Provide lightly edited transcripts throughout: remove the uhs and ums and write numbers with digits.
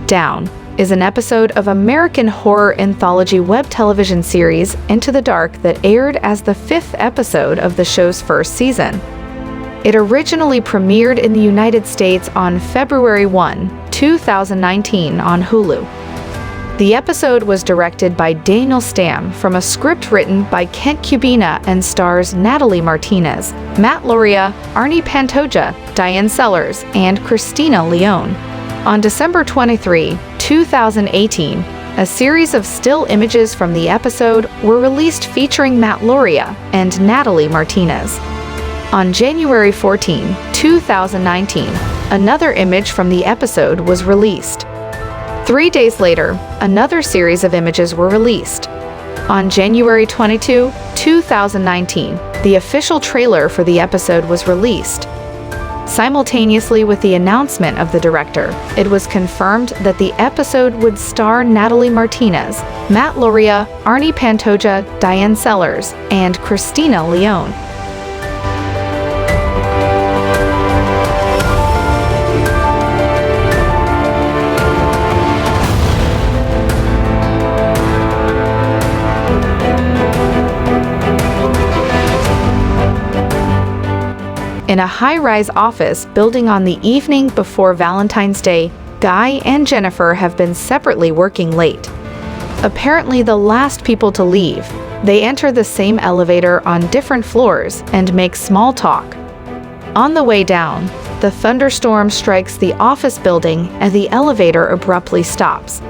Down is an episode of American horror anthology web television series Into the Dark that aired as the 5th episode of the show's first season. It originally premiered in the United States on February 1, 2019 on Hulu. The episode was directed by Daniel Stamm from a script written by Kent Kubena and stars Natalie Martinez, Lauria, Arnie Pantoja, Diane Sellers, and Christina Leone. On December 23, 2018, a series of still images from the episode were released featuring Lauria and Natalie Martinez. On January 14, 2019, another image from the episode was released. 3 days later, another series of images were released. On January 22, 2019, the official trailer for the episode was released. Simultaneously with the announcement of the director, it was confirmed that the episode would star Natalie Martinez, Lauria, Arnie Pantoja, Diane Sellers, and Christina Leone. In a high-rise office building on the evening before Valentine's Day, Guy and Jennifer have been separately working late. Apparently the last people to leave, they enter the same elevator on different floors and make small talk. On the way down, the thunderstorm strikes the office building and the elevator abruptly stops.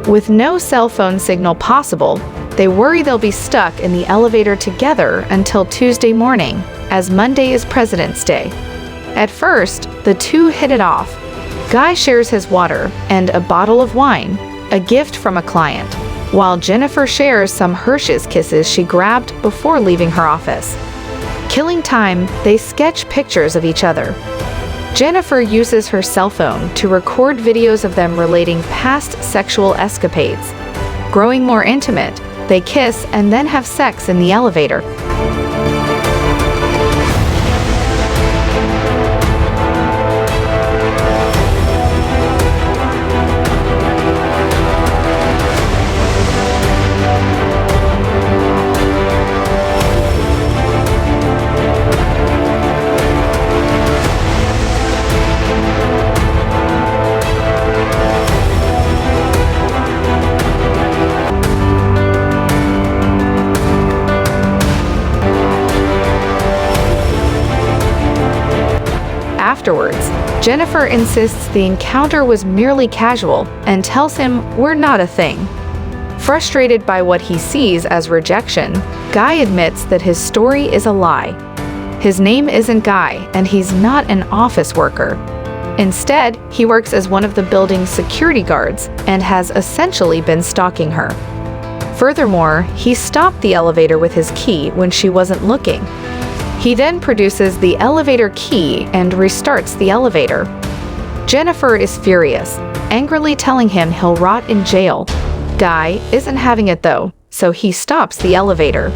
With no cell phone signal possible, they worry they'll be stuck in the elevator together until Tuesday morning, as Monday is President's Day. At first, the two hit it off. Guy shares his water and a bottle of wine, a gift from a client, while Jennifer shares some Hershey's Kisses she grabbed before leaving her office. Killing time, they sketch pictures of each other. Jennifer uses her cell phone to record videos of them relating past sexual escapades. Growing more intimate, they kiss and then have sex in the elevator. Afterwards, Jennifer insists the encounter was merely casual and tells him we're not a thing. Frustrated by what he sees as rejection, Guy admits that his story is a lie. His name isn't Guy, and he's not an office worker. Instead, he works as one of the building's security guards and has essentially been stalking her. Furthermore, he stopped the elevator with his key when she wasn't looking. He then produces the elevator key and restarts the elevator. Jennifer is furious, angrily telling him he'll rot in jail. Guy isn't having it though, so he stops the elevator.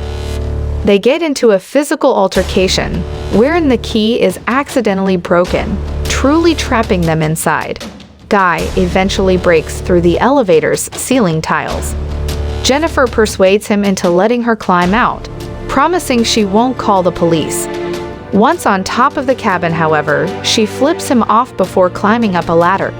They get into a physical altercation, wherein the key is accidentally broken, truly trapping them inside. Guy eventually breaks through the elevator's ceiling tiles. Jennifer persuades him into letting her climb out, promising she won't call the police. Once on top of the cabin, however, she flips him off before climbing up a ladder.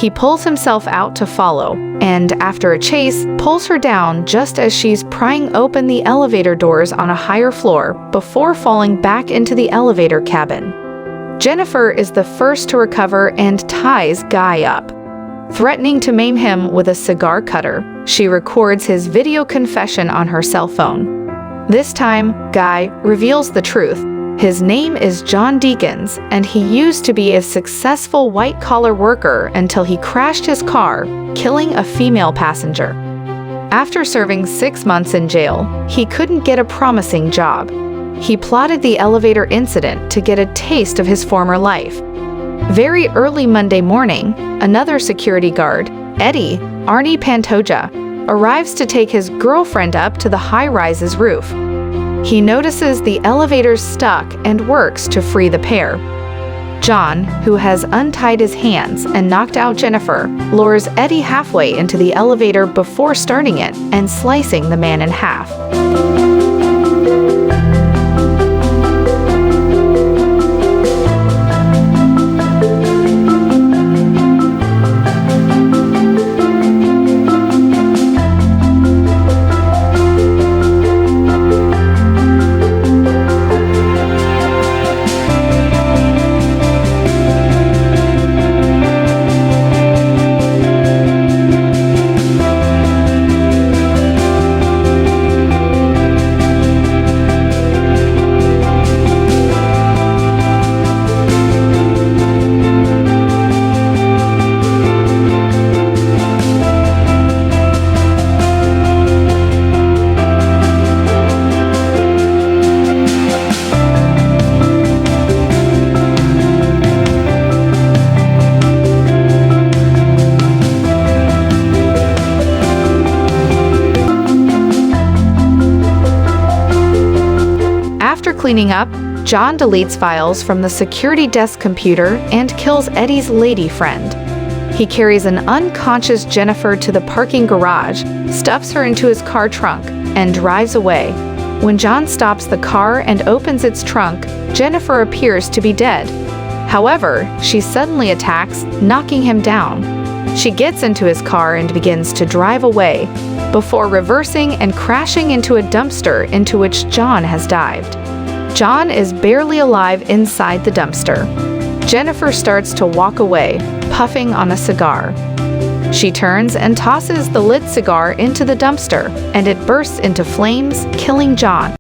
He pulls himself out to follow, and after a chase, pulls her down just as she's prying open the elevator doors on a higher floor before falling back into the elevator cabin. Jennifer is the first to recover and ties Guy up. Threatening to maim him with a cigar cutter, she records his video confession on her cell phone. This time, Guy reveals the truth. His name is John Deacons, and he used to be a successful white-collar worker until he crashed his car, killing a female passenger. After serving 6 months in jail, he couldn't get a promising job. He plotted the elevator incident to get a taste of his former life. Very early Monday morning, another security guard, Eddie, Arnie Pantoja, arrives to take his girlfriend up to the high-rise's roof. He notices the elevator's stuck and works to free the pair. John, who has untied his hands and knocked out Jennifer, lures Eddie halfway into the elevator before starting it and slicing the man in half. After cleaning up, John deletes files from the security desk computer and kills Eddie's lady friend. He carries an unconscious Jennifer to the parking garage, stuffs her into his car trunk, and drives away. When John stops the car and opens its trunk, Jennifer appears to be dead. However, she suddenly attacks, knocking him down. She gets into his car and begins to drive away, before reversing and crashing into a dumpster into which John has dived. John is barely alive inside the dumpster. Jennifer starts to walk away, puffing on a cigar. She turns and tosses the lit cigar into the dumpster, and it bursts into flames, killing John.